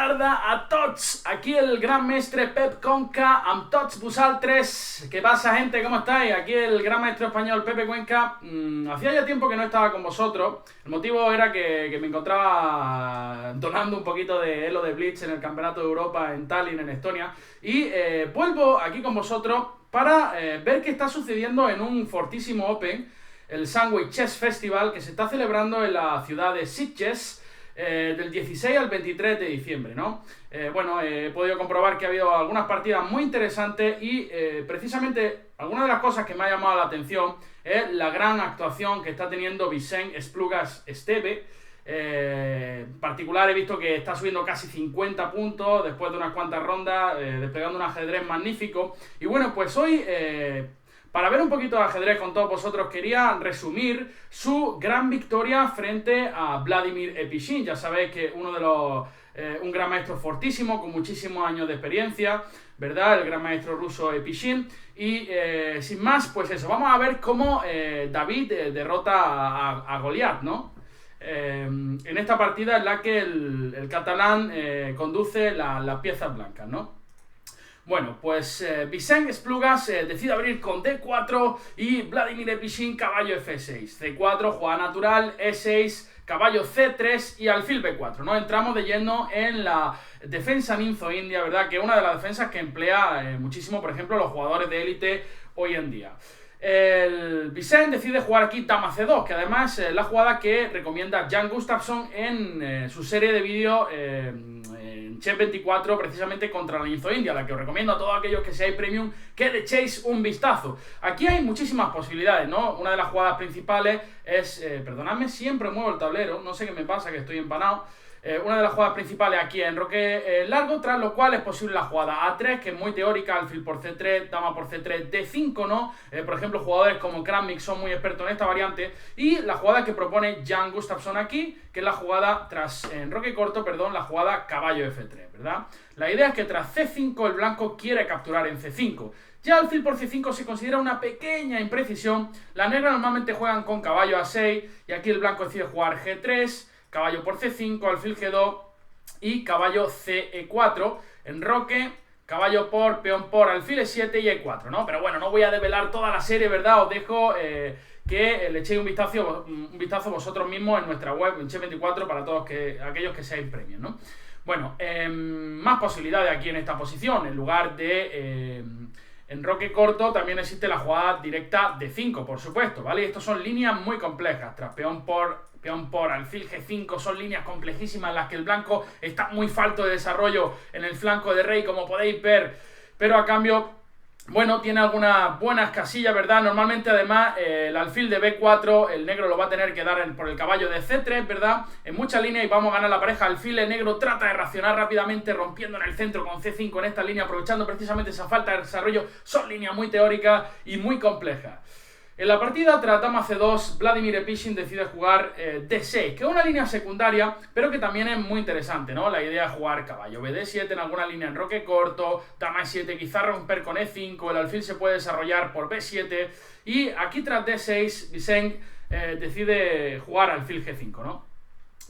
tarda a tots. Aquí el gran mestre Pep Conca, amb tots vosaltres. ¿Qué pasa, gente? ¿Cómo estáis? Aquí el gran maestro español Pepe Cuenca. Hacía ya tiempo que no estaba con vosotros. El motivo era que me encontraba donando un poquito de Elo de Blitz en el Campeonato de Europa en Tallinn, en Estonia. Y vuelvo aquí con vosotros para ver qué está sucediendo en un fortísimo Open, el Sunway Chess Festival, que se está celebrando en la ciudad de Sitges, del 16 al 23 de diciembre, ¿no? He podido comprobar que ha habido algunas partidas muy interesantes y precisamente alguna de las cosas que me ha llamado la atención es la gran actuación que está teniendo Vicent Esplugas Esteve. En particular he visto que está subiendo casi 50 puntos después de unas cuantas rondas, desplegando un ajedrez magnífico. Y bueno, pues hoy, para ver un poquito de ajedrez con todos vosotros, quería resumir su gran victoria frente a Vladimir Epishin. Ya sabéis que un gran maestro fortísimo, con muchísimos años de experiencia, ¿verdad? El gran maestro ruso Epishin. Y sin más, pues eso, vamos a ver cómo David derrota a Goliat, ¿no? En esta partida en la que el catalán conduce las piezas blancas, ¿no? Bueno, pues Vicent Esplugas decide abrir con D4 y Vladimir Epishin caballo F6, C4, jugada natural, E6, caballo C3 y alfil B4, ¿no? Entramos de lleno en la defensa ninzo-india, ¿verdad? Que es una de las defensas que emplea muchísimo, por ejemplo, los jugadores de élite hoy en día. El Vicent decide jugar aquí Dama C2, que además es la jugada que recomienda Jan Gustafsson en su serie de vídeos en Chess24, precisamente contra la ninzo-india, la que os recomiendo a todos aquellos que seáis premium que le echéis un vistazo. Aquí hay muchísimas posibilidades, ¿no? Una de las jugadas principales es, perdonadme, siempre muevo el tablero, no sé qué me pasa, que estoy empanado. Una de las jugadas principales aquí es enroque largo, tras lo cual es posible la jugada A3, que es muy teórica, alfil por C3, dama por C3, D5, ¿no? Por ejemplo, jugadores como Kramnik son muy expertos en esta variante. Y la jugada que propone Jan Gustafsson aquí, que es la jugada tras enroque corto, perdón, la jugada caballo F3, ¿verdad? La idea es que tras C5 el blanco quiere capturar en C5. Ya alfil por C5 se considera una pequeña imprecisión. Las negras normalmente juegan con caballo A6 y aquí el blanco decide jugar G3, caballo por C5, alfil G2 y caballo CE4, enroque, caballo por, peón por, alfil E7 y E4, ¿no? Pero bueno, no voy a develar toda la serie, ¿verdad? Os dejo que le echéis un vistazo vosotros mismos en nuestra web, en Chess24, para todos aquellos que seáis premios, ¿no? Bueno, más posibilidades aquí en esta posición. En lugar de enroque corto, también existe la jugada directa de 5, por supuesto, ¿vale? Y estos son líneas muy complejas. Tras peón por alfil G5 son líneas complejísimas en las que el blanco está muy falto de desarrollo en el flanco de rey, como podéis ver, pero a cambio, bueno, tiene algunas buenas casillas, ¿verdad? Normalmente además el alfil de B4 el negro lo va a tener que dar por el caballo de C3, ¿verdad? En muchas líneas, y vamos a ganar la pareja. Alfil el negro trata de reaccionar rápidamente rompiendo en el centro con C5 en esta línea, aprovechando precisamente esa falta de desarrollo. Son líneas muy teóricas y muy complejas. En la partida tras dama C2, Vladimir Epishin decide jugar D6, que es una línea secundaria, pero que también es muy interesante, ¿no? La idea es jugar caballo BD7 en alguna línea en enroque corto, dama E7, quizá romper con E5, el alfil se puede desarrollar por B7, y aquí tras D6, Vicent decide jugar alfil G5, ¿no?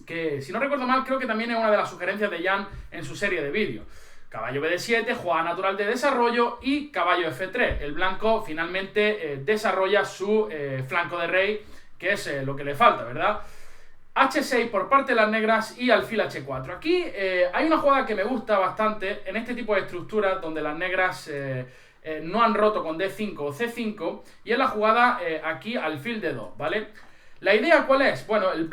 Que, si no recuerdo mal, creo que también es una de las sugerencias de Jan en su serie de vídeos. Caballo BD7, jugada natural de desarrollo y caballo F3. El blanco finalmente desarrolla su flanco de rey, que es lo que le falta, ¿verdad? H6 por parte de las negras y alfil H4. Aquí hay una jugada que me gusta bastante en este tipo de estructuras donde las negras no han roto con D5 o C5, y es la jugada aquí alfil D2, ¿vale? ¿La idea cuál es? Bueno, el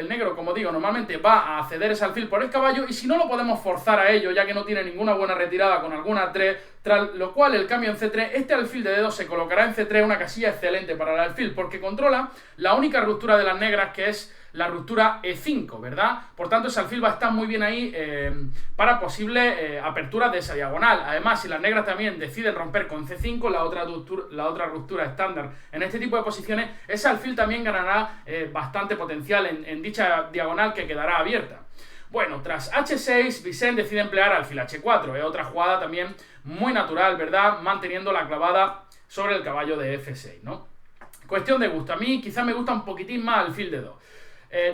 negro, como digo, normalmente va a ceder ese alfil por el caballo, y si no lo podemos forzar a ello, ya que no tiene ninguna buena retirada con alguna 3, tras lo cual el cambio en C3, este alfil de D2 se colocará en C3, una casilla excelente para el alfil, porque controla la única ruptura de las negras, que es la ruptura E5, ¿verdad? Por tanto, ese alfil va a estar muy bien ahí para posibles aperturas de esa diagonal. Además, si las negras también deciden romper con C5, la otra ruptura estándar en este tipo de posiciones, ese alfil también ganará bastante potencial en dicha diagonal que quedará abierta. Bueno, tras H6, Vicent decide emplear alfil H4. Es otra jugada también muy natural, ¿verdad? Manteniendo la clavada sobre el caballo de F6, ¿no? Cuestión de gusto. A mí quizás me gusta un poquitín más alfil D2.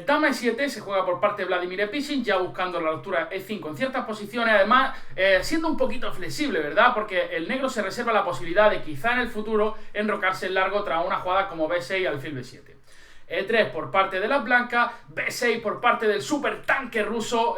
Dama E7 se juega por parte de Vladimir Episin, ya buscando la ruptura E5 en ciertas posiciones, además siendo un poquito flexible, ¿verdad? Porque el negro se reserva la posibilidad de quizá en el futuro enrocarse en largo tras una jugada como B6 alfil B7. E3 por parte de las blancas, B6 por parte del super tanque ruso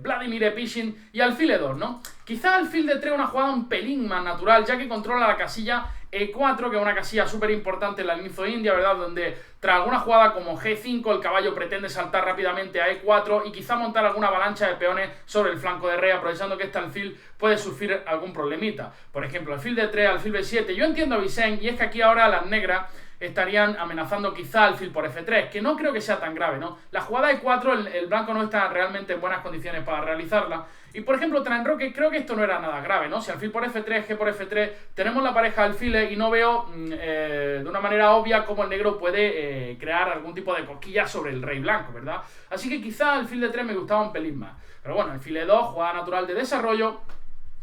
Vladimir Episin y alfil E2, ¿no? Quizá alfil D3 una jugada un pelín más natural, ya que controla la casilla E4, que es una casilla súper importante en la Linzo India, ¿verdad? Donde tras alguna jugada como G5 el caballo pretende saltar rápidamente a E4 y quizá montar alguna avalancha de peones sobre el flanco de rey, aprovechando que este alfil puede sufrir algún problemita. Por ejemplo, alfil D3, alfil B7. Yo entiendo a Vicente, y es que aquí ahora las negras estarían amenazando quizá alfil por F3, que no creo que sea tan grave, ¿no? La jugada E4, el blanco no está realmente en buenas condiciones para realizarla. Y por ejemplo, tras enroque, creo que esto no era nada grave, ¿no? Si alfil por F3, G por F3, tenemos la pareja de alfiles y no veo de una manera obvia cómo el negro puede crear algún tipo de cosquilla sobre el rey blanco, ¿verdad? Así que quizá alfil D3 me gustaba un pelín más. Pero bueno, alfil E2, jugada natural de desarrollo,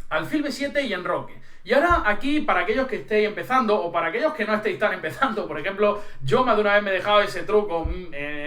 alfil B7 y enroque. Y ahora aquí, para aquellos que estéis empezando o para aquellos que no estéis tan empezando, por ejemplo, yo más de una vez me he dejado ese truco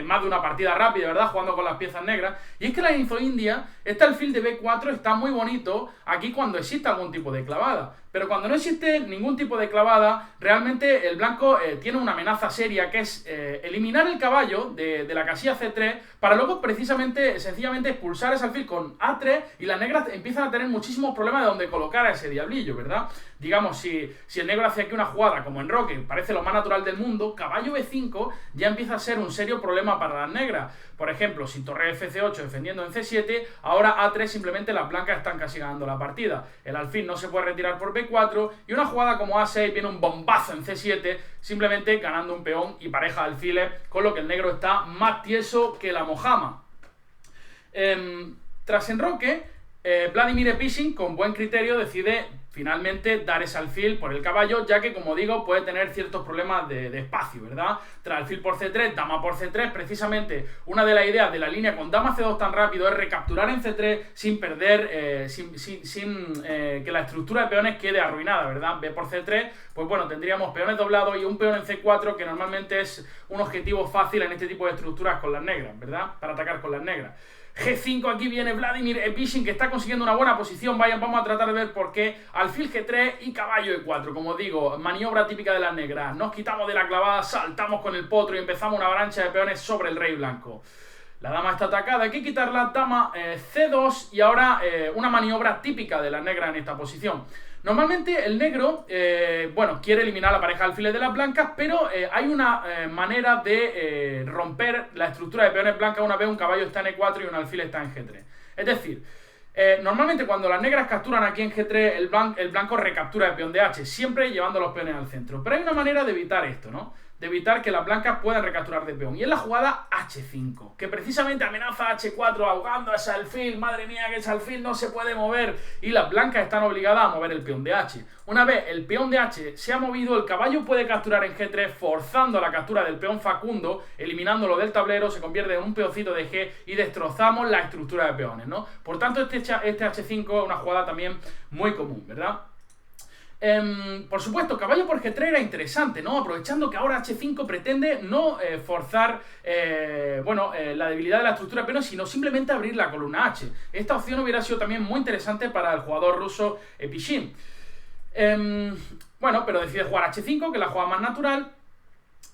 más de una partida rápida, ¿verdad? Jugando con las piezas negras. Y es que la Linzo India, este alfil de B4 está muy bonito aquí cuando existe algún tipo de clavada. Pero cuando no existe ningún tipo de clavada, realmente el blanco tiene una amenaza seria, que es eliminar el caballo de la casilla C3 para luego precisamente, sencillamente expulsar ese alfil con A3 y las negras empiezan a tener muchísimos problemas de dónde colocar a ese diablillo, ¿verdad? Digamos, si el negro hace aquí una jugada como enroque, parece lo más natural del mundo, caballo B5 ya empieza a ser un serio problema para las negras. Por ejemplo, si torre F8 defendiendo en C7, ahora A3 simplemente las blancas están casi ganando la partida. El alfil no se puede retirar por B4 y una jugada como A6 viene un bombazo en C7, simplemente ganando un peón y pareja de alfiles, con lo que el negro está más tieso que la mojama. Tras enroque, Vladimir Episin con buen criterio decide finalmente dar ese alfil por el caballo, ya que, como digo, puede tener ciertos problemas de espacio, ¿verdad? Tras alfil por C3, dama por C3, precisamente una de las ideas de la línea con dama C2 tan rápido es recapturar en C3 sin perder, sin que la estructura de peones quede arruinada, ¿verdad? B por C3, pues bueno, tendríamos peones doblados y un peón en C4, que normalmente es un objetivo fácil en este tipo de estructuras con las negras, ¿verdad? Para atacar con las negras. G5, aquí viene Vladimir Episin, que está consiguiendo una buena posición. Vamos a tratar de ver por qué. Alfil G3 y caballo E4, como digo, maniobra típica de las negras. Nos quitamos de la clavada, saltamos con el potro y empezamos una avalancha de peones sobre el rey blanco. La dama está atacada, hay que quitar la dama C2 y ahora una maniobra típica de las negras en esta posición. Normalmente el negro, bueno, quiere eliminar la pareja de alfiles de las blancas, pero hay una manera de romper la estructura de peones blancas una vez un caballo está en E4 y un alfil está en G3. Es decir, normalmente cuando las negras capturan aquí en G3, el blanco recaptura el peón de H, siempre llevando los peones al centro. Pero hay una manera de evitar esto, ¿no? De evitar que las blancas puedan recapturar de peón. Y es la jugada H5, que precisamente amenaza a H4 ahogando a ese alfil. Madre mía, que ese alfil no se puede mover. Y las blancas están obligadas a mover el peón de H. Una vez el peón de H se ha movido, el caballo puede capturar en G3, forzando la captura del peón Facundo, eliminándolo del tablero, se convierte en un peoncito de G y destrozamos la estructura de peones, ¿no? Por tanto, este H5 es una jugada también muy común, ¿verdad? Por supuesto, caballo por G3 era interesante, ¿no? Aprovechando que ahora H5 pretende no forzar la debilidad de la estructura de peones, sino simplemente abrir la columna H. Esta opción hubiera sido también muy interesante para el jugador ruso Episin. Pero decide jugar H5, que es la jugada más natural,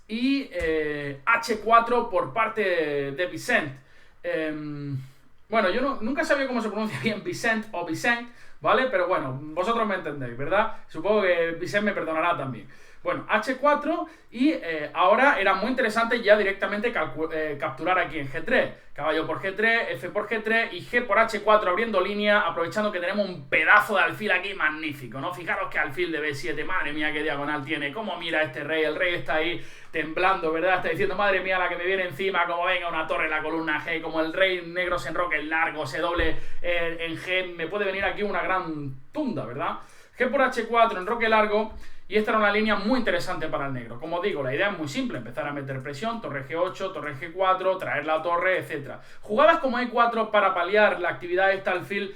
y H4 por parte de Vicente. Yo nunca sabía cómo se pronuncia bien Vicente o Vicente, ¿vale? Pero bueno, vosotros me entendéis, ¿verdad? Supongo que Vicente me perdonará también. Bueno, H4 y ahora era muy interesante ya directamente capturar aquí en G3. Caballo por G3, F por G3 y G por H4 abriendo línea, aprovechando que tenemos un pedazo de alfil aquí magnífico, ¿no? Fijaros que alfil de B7, madre mía qué diagonal tiene, cómo mira este rey, el rey está ahí temblando, ¿verdad? Está diciendo, madre mía la que me viene encima, como venga una torre en la columna G, como el rey negro se enroque en largo, se doble en G, me puede venir aquí una gran tunda, ¿verdad? G por H4, enroque largo. Y esta era una línea muy interesante para el negro. Como digo, la idea es muy simple, empezar a meter presión, torre G8, torre G4, traer la torre, etc. Jugadas como E4 para paliar la actividad de este alfil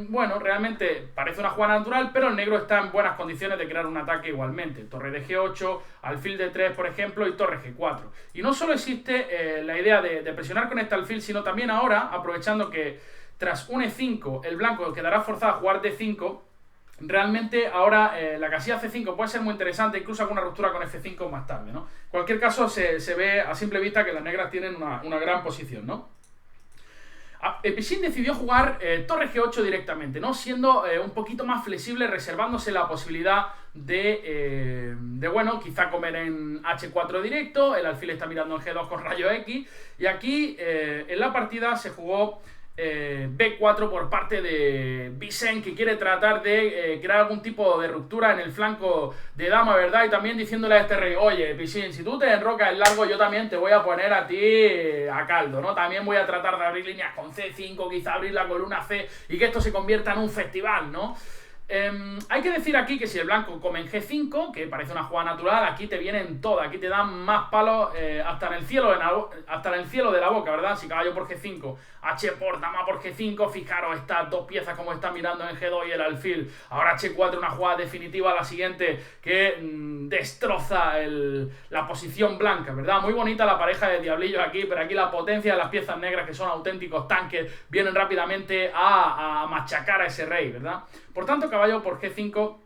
Bueno, realmente parece una jugada natural, pero el negro está en buenas condiciones de crear un ataque igualmente. Torre de G8, alfil de 3, por ejemplo, y torre G4. Y no solo existe la idea de presionar con este alfil, sino también ahora, aprovechando que tras un E5 el blanco quedará forzado a jugar D5, realmente ahora la casilla C5 puede ser muy interesante, incluso alguna ruptura con F5 más tarde, ¿no? En cualquier caso, se ve a simple vista que las negras tienen una gran posición, ¿no? Piscín decidió jugar torre G8 directamente, ¿no? Siendo un poquito más flexible, reservándose la posibilidad de bueno, quizá comer en H4 directo. El alfil está mirando en G2 con rayo X. Y aquí en la partida se jugó B4 por parte de Vicent, que quiere tratar de crear algún tipo de ruptura en el flanco de dama, ¿verdad? Y también diciéndole a este rey: oye, Vicent, si tú te enrocas en largo, yo también te voy a poner a ti a caldo, ¿no? También voy a tratar de abrir líneas con C5, quizá abrir la columna C y que esto se convierta en un festival, ¿no? Hay que decir aquí que si el blanco come en G5, que parece una jugada natural, aquí te vienen todas, aquí te dan más palos hasta en el cielo de la boca, ¿verdad? Si caballo por G5, H por dama por G5, fijaros estas dos piezas como están mirando en G2 y el alfil. Ahora H4, una jugada definitiva, la siguiente, que destroza la posición blanca, ¿verdad? Muy bonita la pareja de diablillos aquí, pero aquí la potencia de las piezas negras, que son auténticos tanques, vienen rápidamente a machacar a ese rey, ¿verdad? Por tanto, caballo por G5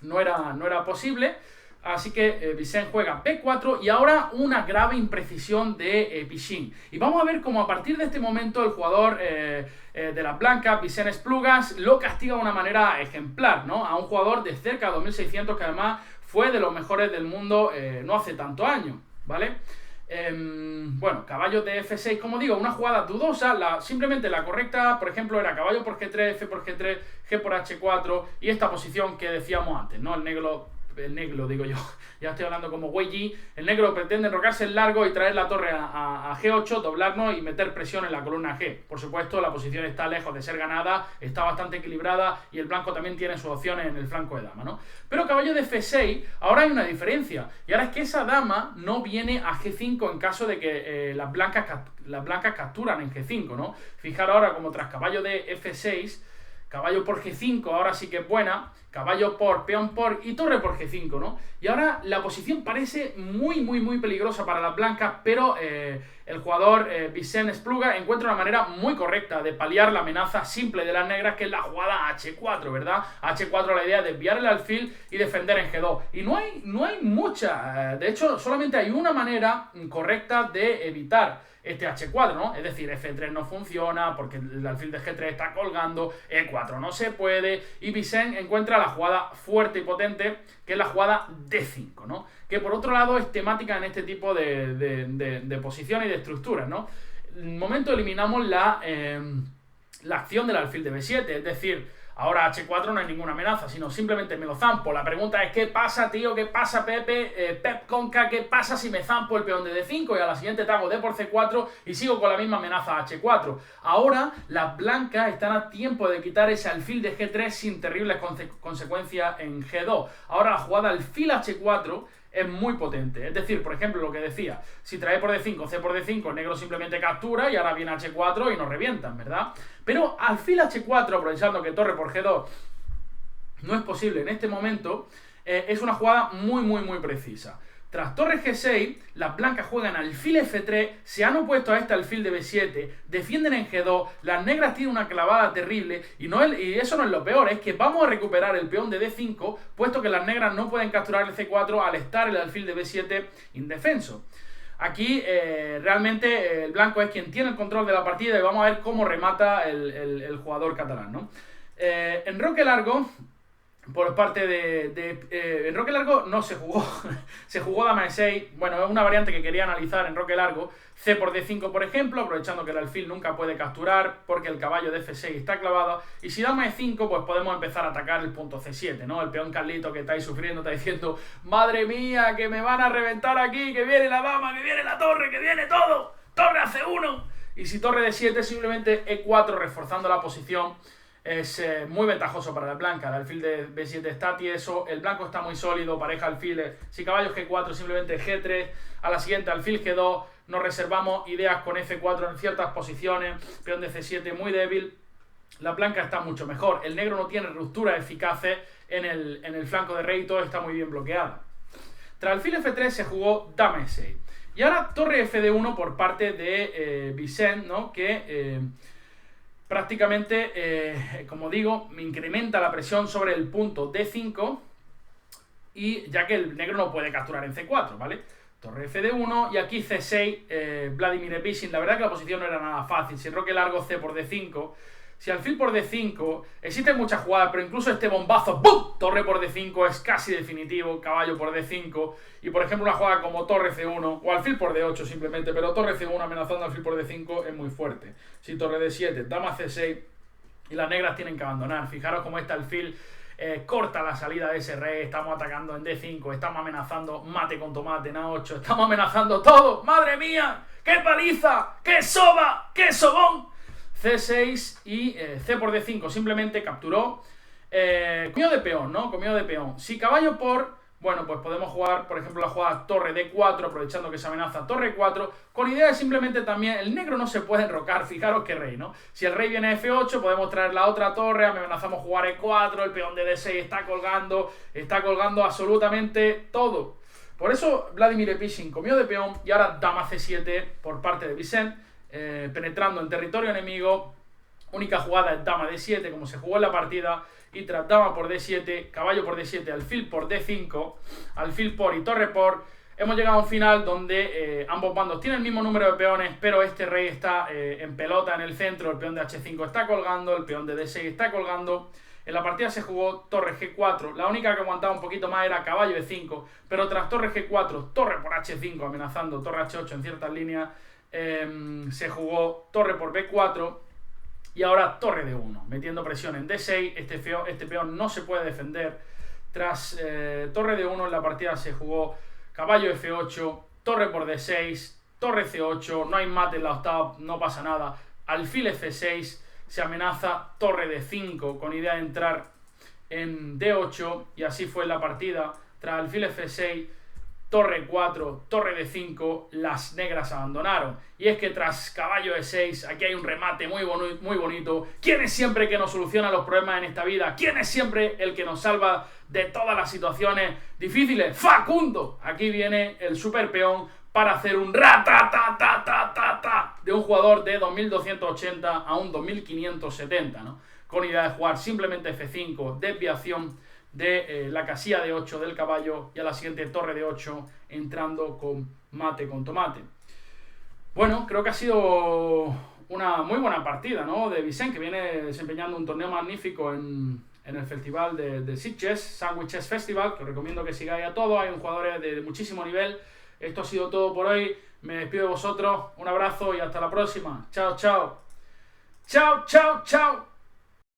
no era posible. Así que Vicent juega B4 y ahora una grave imprecisión de Piscín. Y vamos a ver cómo a partir de este momento el jugador de las blancas, Vicent Esplugas, lo castiga de una manera ejemplar, ¿no? A un jugador de cerca de 2600 que además fue de los mejores del mundo no hace tantos años, ¿vale? Bueno, caballo de F6, como digo, una jugada dudosa. Simplemente la correcta, por ejemplo, era caballo por G3, F por G3, G por H4 y esta posición que decíamos antes, ¿no? El negro, digo yo, ya estoy hablando como Wei. El negro pretende enrocarse en largo y traer la torre a G8, doblarnos y meter presión en la columna G. Por supuesto, la posición está lejos de ser ganada, está bastante equilibrada y el blanco también tiene sus opciones en el flanco de dama, ¿no? Pero caballo de F6, ahora hay una diferencia, y ahora es que esa dama no viene a G5 en caso de que las blancas capturan en G5, ¿no? Fijaros ahora como tras caballo de F6, caballo por G5, ahora sí que es buena, caballo por, peón por y torre por G5, ¿no? Y ahora la posición parece muy peligrosa para las blancas, pero el jugador Vicent Espluga encuentra una manera muy correcta de paliar la amenaza simple de las negras, que es la jugada H4, ¿verdad? H4, la idea de desviar el alfil y defender en G2. Y no hay mucha, de hecho solamente hay una manera correcta de evitar este H4, ¿no? Es decir, F3 no funciona porque el alfil de G3 está colgando, E4 no se puede, y Vicent encuentra la jugada fuerte y potente, que es la jugada D5, ¿no? Que por otro lado es temática en este tipo de posiciones y de estructuras, ¿no? En un momento eliminamos la acción del alfil de B7, es decir, ahora H4 no hay ninguna amenaza, sino simplemente me lo zampo. La pregunta es: ¿qué pasa, tío? ¿Qué pasa, Pepe? Pep Conca, ¿qué pasa si me zampo el peón de D5 y a la siguiente te hago D por C4 y sigo con la misma amenaza H4? Ahora las blancas están a tiempo de quitar ese alfil de G3 sin terribles consecuencias en G2. Ahora la jugada alfil H4 es muy potente. Es decir, por ejemplo, lo que decía, si trae por D5, C por D5, el negro simplemente captura y ahora viene H4 y nos revientan, ¿verdad? Pero alfil H4, aprovechando que torre por G2 no es posible en este momento, es una jugada muy precisa. Tras torre G6, las blancas juegan alfil F3, se han opuesto a este alfil de B7, defienden en G2, las negras tienen una clavada terrible y eso no es lo peor, es que vamos a recuperar el peón de D5, puesto que las negras no pueden capturar el C4 al estar el alfil de B7 indefenso. Aquí realmente el blanco es quien tiene el control de la partida y vamos a ver cómo remata el jugador catalán, ¿no? Enroque largo por parte enroque largo no se jugó, se jugó dama de 6, bueno, es una variante que quería analizar. Enroque largo, C por D5 por ejemplo, aprovechando que el alfil nunca puede capturar porque el caballo de F6 está clavado, y si dama de 5 pues podemos empezar a atacar el punto C7, ¿no? El peón Carlito que estáis sufriendo está diciendo: madre mía, que me van a reventar aquí, que viene la dama, que viene la torre, que viene todo, torre a C1, y si torre de 7 simplemente E4 reforzando la posición. Es muy ventajoso para la blanca. El alfil de B7 está tieso, el blanco está muy sólido, pareja alfiles. Si caballo G4, simplemente G3, a la siguiente alfil G2, nos reservamos ideas con F4 en ciertas posiciones, peón de C7 muy débil. la blanca está mucho mejor. El negro no tiene rupturas eficaces en el flanco de rey y todo está muy bien bloqueado. Tras alfil F3 se jugó dama E6. Y ahora torre Fd1 por parte de Vicent, ¿no? Que prácticamente, como digo, me incrementa la presión sobre el punto D5, y ya que el negro no puede capturar en C4, ¿vale? Torre Fd1 y aquí C6, Vladimir Pishin. La verdad que la posición no era nada fácil. Si roque largo C por D5, si alfil por D5, existen muchas jugadas, pero incluso este bombazo, ¡bum!, torre por D5 es casi definitivo, caballo por D5, y por ejemplo una jugada como torre C1, o alfil por D8 simplemente, pero torre C1 amenazando alfil por D5 es muy fuerte. Si torre D7, dama C6, y las negras tienen que abandonar. Fijaros cómo este alfil corta la salida de ese rey, estamos atacando en D5, estamos amenazando mate con tomate en A8, estamos amenazando todo, ¡madre mía! ¡Qué paliza! ¡Qué soba! ¡Qué sobón! C6 y C por D5 simplemente capturó. Comió de peón, ¿no? Comió de peón. Si caballo por... Bueno, pues podemos jugar, por ejemplo, la jugada torre D4, aprovechando que se amenaza torre 4, con idea de simplemente también, el negro no se puede enrocar, fijaros que rey, ¿no? Si el rey viene a F8, podemos traer la otra torre, amenazamos jugar E4, el peón de D6 está colgando absolutamente todo. Por eso Vladimir Pishin comió de peón y ahora dama C7 por parte de Vicent. Penetrando en territorio enemigo, única jugada es dama D7 como se jugó en la partida, y tras dama por D7, caballo por D7, alfil por D5, alfil por y torre por, hemos llegado a un final donde ambos bandos tienen el mismo número de peones, pero este rey está en pelota en el centro, el peón de H5 está colgando, el peón de D6 está colgando. En la partida se jugó torre G4, la única que aguantaba un poquito más era caballo E5, pero tras torre G4, torre por H5 amenazando torre H8 en ciertas líneas, se jugó torre por B4 y ahora torre D1, metiendo presión en D6. Este peón no se puede defender. Tras torre D1 en la partida se jugó caballo F8, torre por D6, torre C8, no hay mate en la octava, no pasa nada, alfil F6, se amenaza torre D5 con idea de entrar en D8 y así fue la partida. Tras alfil F6, torre 4, torre D5, las negras abandonaron. Y es que tras caballo E6, aquí hay un remate muy bonito. ¿Quién es siempre el que nos soluciona los problemas en esta vida? ¿Quién es siempre el que nos salva de todas las situaciones difíciles? ¡Facundo! Aquí viene el super peón para hacer un ratatatatata de un jugador de 2280 a un 2570, ¿no? Con idea de jugar simplemente F5, desviación de la casilla de 8 del caballo y a la siguiente torre de 8 entrando con mate con tomate. Bueno, creo que ha sido una muy buena partida, ¿no? De Vicent, que viene desempeñando un torneo magnífico en el festival de Sitges, Sandwich Chess Festival, que os recomiendo que sigáis a todos. Hay jugadores de muchísimo nivel. Esto ha sido todo por hoy. Me despido de vosotros. Un abrazo y hasta la próxima. Chao, chao. Chao, chao, chao.